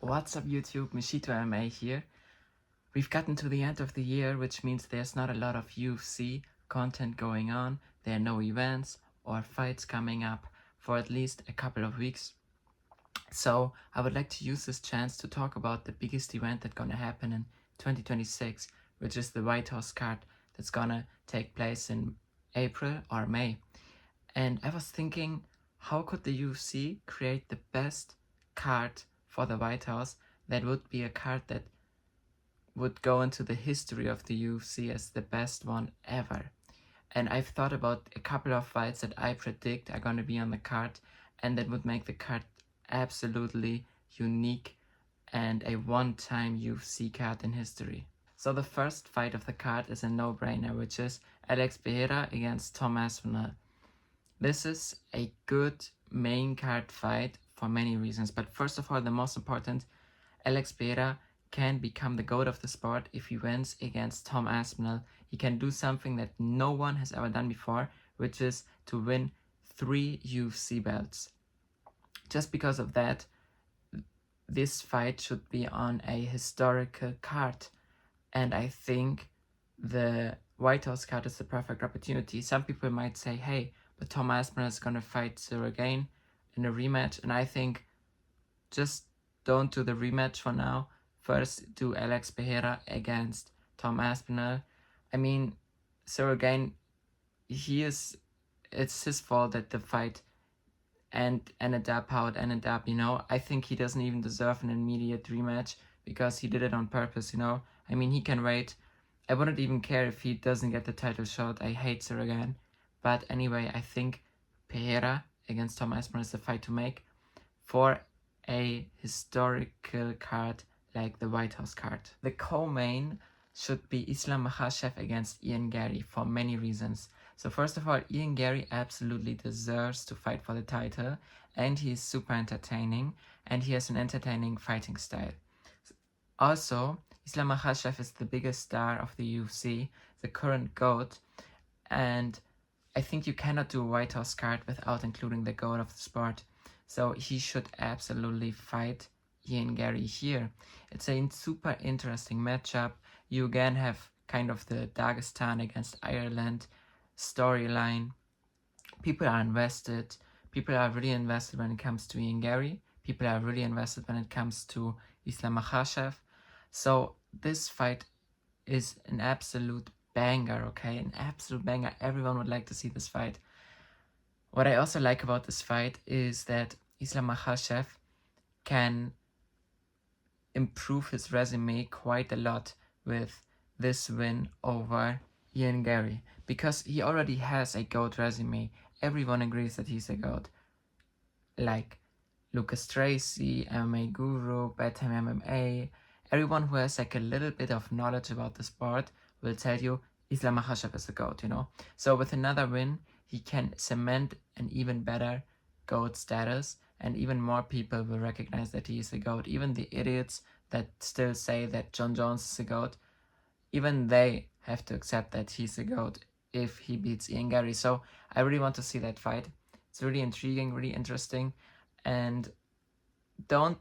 What's up YouTube, Mishito MMA here. We've gotten to the end of the year, which means there's not a lot of UFC content going on. There are no events or fights coming up for at least a couple of weeks. So I would like to use this chance to talk about the biggest event that's gonna happen in 2026, which is the White House card that's gonna take place in April or May. And I was thinking, how could the UFC create the best card for the White House that would be a card that would go into the history of the UFC as the best one ever? And I've thought about a couple of fights that I predict are going to be on the card and that would make the card absolutely unique and a one-time UFC card in history. So the first fight of the card is a no-brainer, which is Alex Pereira against Tom Aspinall. This is a good main card fight for many reasons, but first of all, the most important, Alex Pereira can become the GOAT of the sport if he wins against Tom Aspinall. He can do something that no one has ever done before, which is to win 3 UFC belts. Just because of that, this fight should be on a historical card, and I think the White House card is the perfect opportunity. Some people might say, hey, but Tom Aspinall is going to fight Tsarukyen in a rematch, and I think just don't do the rematch for now. First, do Alex Pereira against Tom Aspinall. I mean, Tsarukyen, it's his fault that the fight ended up how it ended up, you know. I think he doesn't even deserve an immediate rematch because he did it on purpose, you know. I mean, he can wait. I wouldn't even care if he doesn't get the title shot. I hate Tsarukyen. But anyway, I think Pereira against Tom Aspinall is the fight to make for a historical card like the White House card. The co-main should be Islam Makhachev against Garry for many reasons. So first of all, Garry absolutely deserves to fight for the title, and he is super entertaining, and he has an entertaining fighting style. Also, Islam Makhachev is the biggest star of the UFC, the current GOAT, and I think you cannot do a White House card without including the GOAT of the sport. So he should absolutely fight Garry here. It's a super interesting matchup. You again have kind of the Dagestan against Ireland storyline. People are invested. People are really invested when it comes to Garry. People are really invested when it comes to Islam Makhachev. So this fight is an absolute banger, okay? An absolute banger. Everyone would like to see this fight. What I also like about this fight is that Islam Makhachev can improve his resume quite a lot with this win over Garry, because he already has a GOAT resume. Everyone agrees that he's a GOAT. Like Lucas Tracy, MMA Guru, Bedtime MMA, everyone who has like a little bit of knowledge about the sport will tell you Islam Makhachev is the GOAT, you know. So with another win, he can cement an even better GOAT status, and even more people will recognize that he is a GOAT. Even the idiots that still say that John Jones is a GOAT, even they have to accept that he's a GOAT if he beats Garry. So I really want to see that fight. It's really intriguing, really interesting, and don't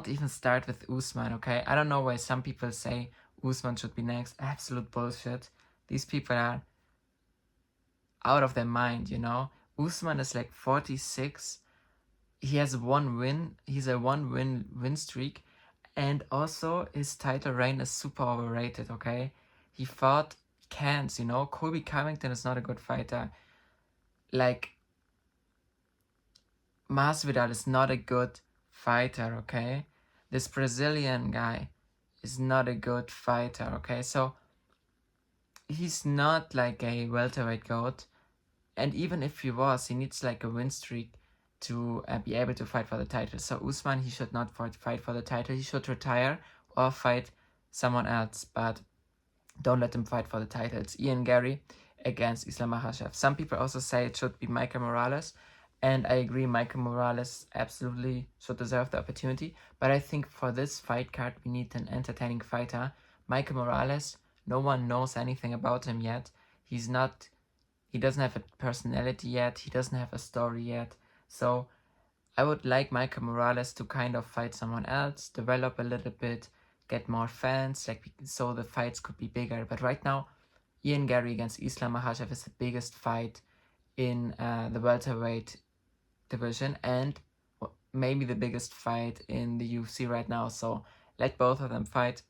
even start with Usman, okay? I don't know why some people say Usman should be next. Absolute bullshit. These people are out of their mind, you know? Usman is like 46. He has one win. He's a one-win streak. And also, his title reign is super overrated, okay? He fought cans, you know? Colby Covington is not a good fighter. Like, Masvidal is not a good fighter, okay? This Brazilian guy is not a good fighter, okay? So, he's not like a welterweight GOAT. And even if he was, he needs like a win streak to be able to fight for the title. So Usman, he should not fight for the title. He should retire or fight someone else, but don't let him fight for the title. It's Garry against Islam Makhachev. Some people also say it should be Michael Morales, and I agree, Michael Morales absolutely should deserve the opportunity, but I think for this fight card, we need an entertaining fighter. Michael Morales, no one knows anything about him yet. He doesn't have a personality yet. He doesn't have a story yet. So I would like Michael Morales to kind of fight someone else, develop a little bit, get more fans, like so the fights could be bigger. But right now, Garry against Islam Makhachev is the biggest fight in the welterweight division, and maybe the biggest fight in the UFC right now. So let both of them fight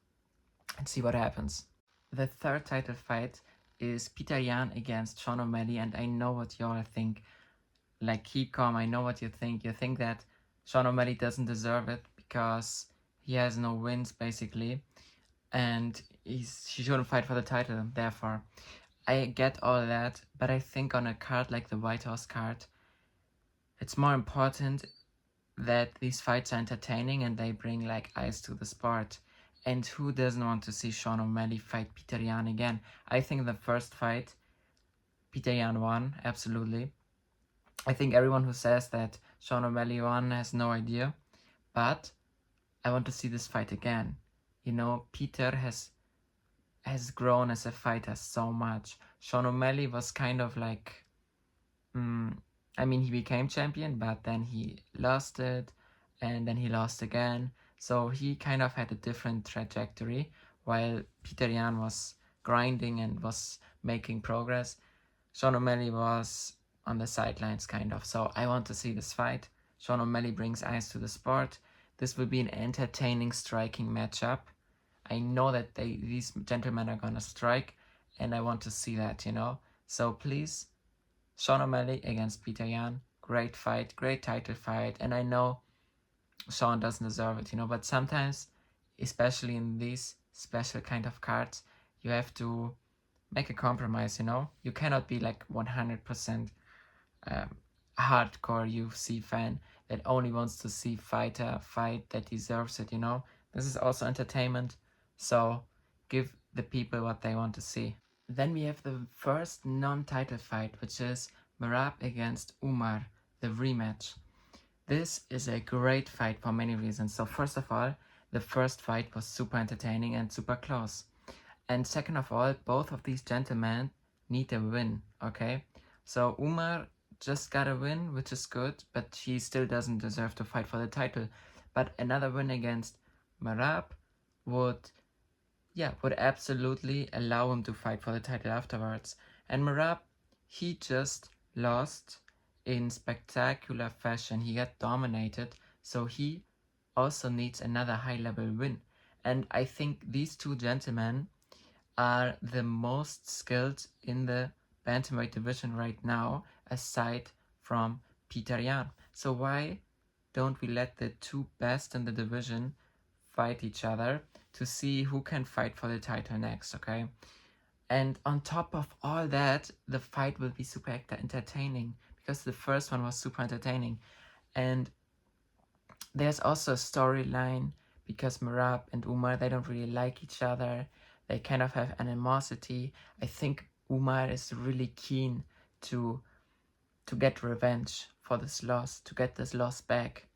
and see what happens. The third title fight is Petr against Sean O'Malley, and I know what y'all think. Like, keep calm, I know what you think. You think that Sean O'Malley doesn't deserve it because he has no wins, basically, and he shouldn't fight for the title, therefore. I get all that, but I think on a card like the White House card, it's more important that these fights are entertaining and they bring like eyes to the sport. And who doesn't want to see Sean O'Malley fight Petr again? I think the first fight, Petr won, absolutely. I think everyone who says that Sean O'Malley won has no idea, but I want to see this fight again. You know, Petr has grown as a fighter so much. Sean O'Malley was kind of like, I mean, he became champion, but then he lost it, and then he lost again. So he kind of had a different trajectory, while Petr was grinding and was making progress. Sean O'Malley was on the sidelines, kind of. So I want to see this fight. Sean O'Malley brings eyes to the sport. This will be an entertaining, striking matchup. I know that these gentlemen are gonna strike, and I want to see that, you know. So please, Sean O'Malley against Petr, great fight, great title fight, and I know Sean doesn't deserve it, you know, but sometimes, especially in these special kind of cards, you have to make a compromise, you know. You cannot be like 100% hardcore UFC fan that only wants to see fighter fight that deserves it, you know. This is also entertainment, so give the people what they want to see. Then we have the first non-title fight, which is Merab against Umar, the rematch. This is a great fight for many reasons. So first of all, the first fight was super entertaining and super close. And second of all, both of these gentlemen need a win, okay? So Umar just got a win, which is good, but he still doesn't deserve to fight for the title. But another win against Merab would absolutely allow him to fight for the title afterwards. And Merab, he just lost in spectacular fashion. He got dominated, so he also needs another high-level win. And I think these two gentlemen are the most skilled in the bantamweight division right now, aside from Petr. So why don't we let the two best in the division fight each other to see who can fight for the title next, okay? And on top of all that, the fight will be super entertaining because the first one was super entertaining. And there's also a storyline because Merab and Umar, they don't really like each other. They kind of have animosity. I think Umar is really keen to get revenge for this loss, to get this loss back,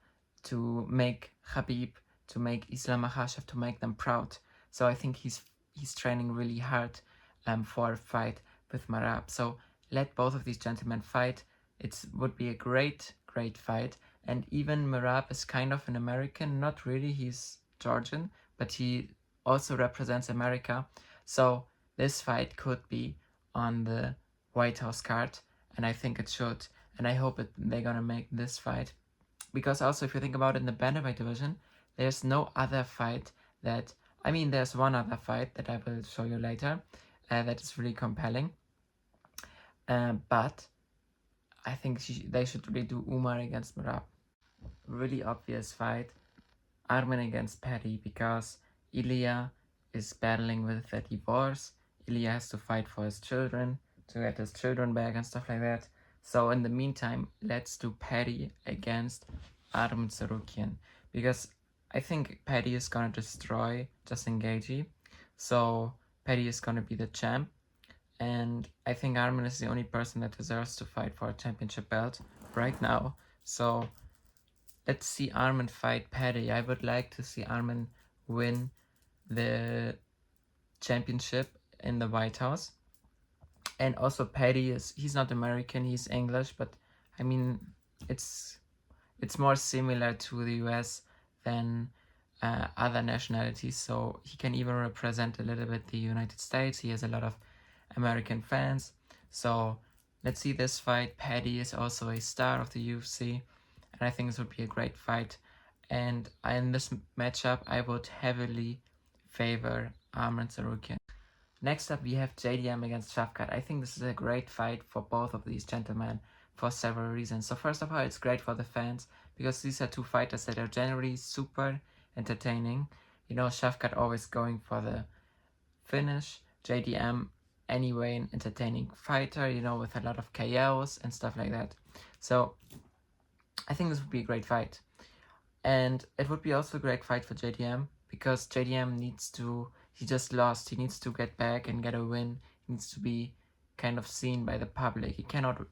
to make Khabib, to make Islam Makhachev, to make them proud. So I think he's training really hard for a fight with Merab. So let both of these gentlemen fight. It would be a great fight. And even Merab is kind of an American, not really, he's Georgian, but he also represents America. So this fight could be on the White House card, and I think it should. And I hope they're gonna make this fight. Because also, if you think about it, in the bantamweight division, there's no other fight that... I mean, there's one other fight that I will show you later that is really compelling. But I think they should really do Umar against Merab. Really obvious fight. Arman against Paddy, because Ilya is battling with a divorce. Ilya has to fight for his children, to get his children back and stuff like that. So in the meantime, let's do Paddy against Arman Tsarukyen, because I think Paddy is gonna destroy Justin Gaethje. So Paddy is gonna be the champ, and I think Arman is the only person that deserves to fight for a championship belt right now. So let's see Arman fight Paddy. I would like to see Arman win the championship in the White House. And also Paddy he's not American, he's English, but I mean, it's it's more similar to the US than other nationalities, so he can even represent a little bit the United States. He has a lot of American fans, so let's see this fight. Paddy is also a star of the UFC, and I think this would be a great fight. And in this matchup, I would heavily favor Arman Tsarukyen. Next up, we have JDM against Shavkat. I think this is a great fight for both of these gentlemen for several reasons. So first of all, it's great for the fans because these are two fighters that are generally super entertaining. You know, Shavkat always going for the finish. JDM anyway an entertaining fighter, you know, with a lot of KOs and stuff like that. So I think this would be a great fight. And it would be also a great fight for JDM because JDM needs to, he just lost, he needs to get back and get a win. He needs to be kind of seen by the public. He cannot,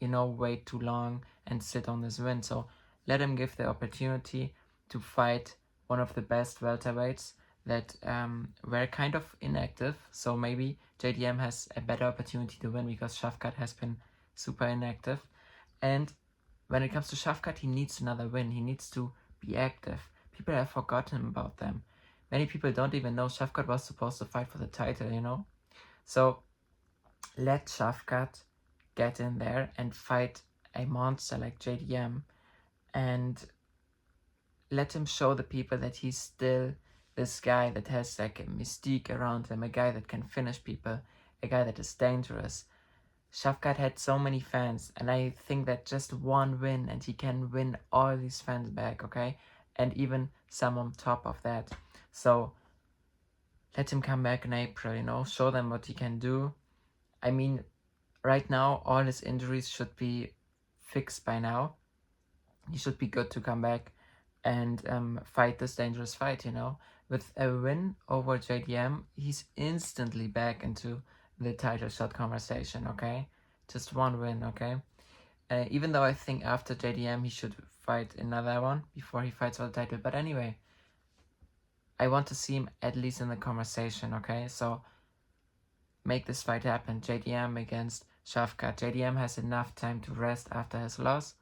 you know, wait too long and sit on this win. So let him give the opportunity to fight one of the best welterweights that were kind of inactive. So maybe JDM has a better opportunity to win because Shavkat has been super inactive. And when it comes to Shavkat, he needs another win. He needs to be active. People have forgotten about them. Many people don't even know Shavkat was supposed to fight for the title, you know? So let Shavkat get in there and fight a monster like JDM and let him show the people that he's still this guy that has like a mystique around him, a guy that can finish people, a guy that is dangerous. Shavkat had so many fans, and I think that just one win and he can win all these fans back, okay? And even some on top of that. So let him come back in April, you know, show them what he can do. I mean, right now, all his injuries should be fixed by now. He should be good to come back and fight this dangerous fight, you know. With a win over JDM, he's instantly back into the title shot conversation, okay? Just one win, okay? Even though I think after JDM he should fight another one before he fights for the title. But anyway, I want to see him at least in the conversation, okay? So make this fight happen. JDM against Shavkat. JDM has enough time to rest after his loss.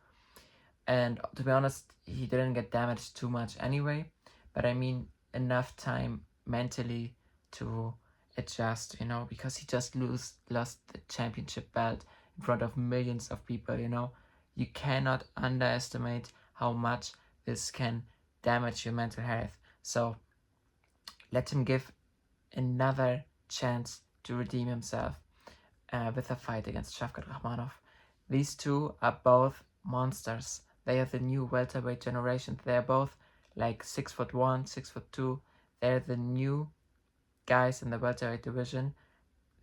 And to be honest, he didn't get damaged too much anyway. But I mean, enough time mentally to adjust, you know, because he just lost the championship belt in front of millions of people, you know. You cannot underestimate how much this can damage your mental health. So let him give another chance to redeem himself with a fight against Shavkat Rakhmanov. These two are both monsters. They are the new welterweight generation. They are both like 6'1", 6'2". They're the new guys in the welterweight division.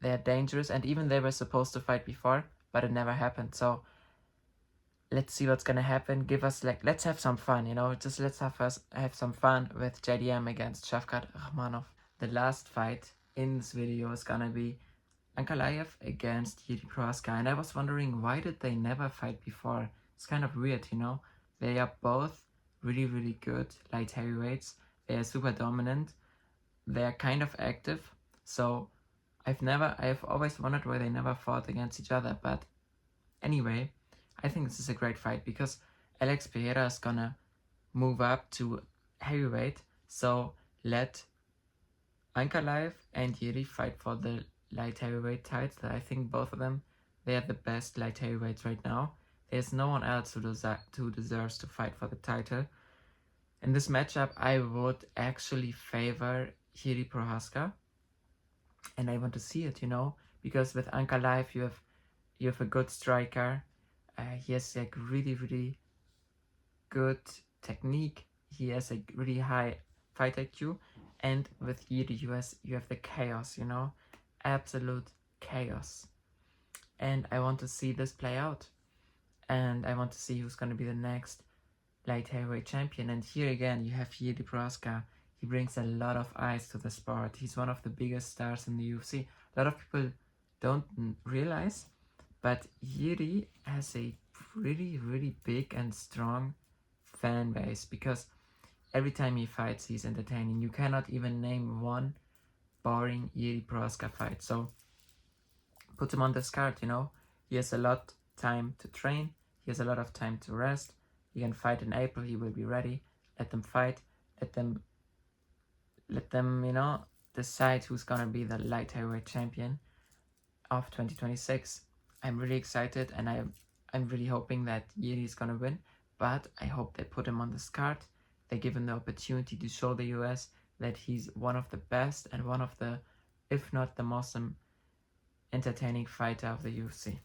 They're dangerous, and even they were supposed to fight before, but it never happened. So let's see what's gonna happen. Give us let's have some fun, you know. Just let's have some fun with JDM against Shavkat Rakhmanov. The last fight in this video is gonna be Ankalaev against Jiri Prochazka, and I was wondering why did they never fight before? It's kind of weird, you know. They are both really, really good light heavyweights. They are super dominant. They are kind of active. So I've always wondered why they never fought against each other. But anyway, I think this is a great fight because Alex Pereira is gonna move up to heavyweight. So let Ankalaev and Jiri fight for the light heavyweight title. I think both of them, they are the best light heavyweights right now. There's no one else who deserves to fight for the title. In this matchup, I would actually favor Jiri Prochazka, and I want to see it, you know, because with Ankalaev you have a good striker. He has like really, really good technique. He has a really high fight IQ, and with Jiri you have the chaos, you know, absolute chaos. And I want to see this play out. And I want to see who's going to be the next light heavyweight champion. And here again, you have Jiri Prochazka. He brings a lot of eyes to the sport. He's one of the biggest stars in the UFC. A lot of people don't realize, but Jiri has a really, really big and strong fan base because every time he fights, he's entertaining. You cannot even name one boring Jiri Prochazka fight. So put him on this card, you know. He has a lot of time to train. He has a lot of time to rest. He can fight in April. He will be ready. Let them fight. Let them, decide who's gonna be the light heavyweight champion of 2026. I'm really excited, and I'm really hoping that Jiri is gonna win. But I hope they put him on this card. They give him the opportunity to show the US that he's one of the best and one of the, if not the most entertaining fighter of the UFC.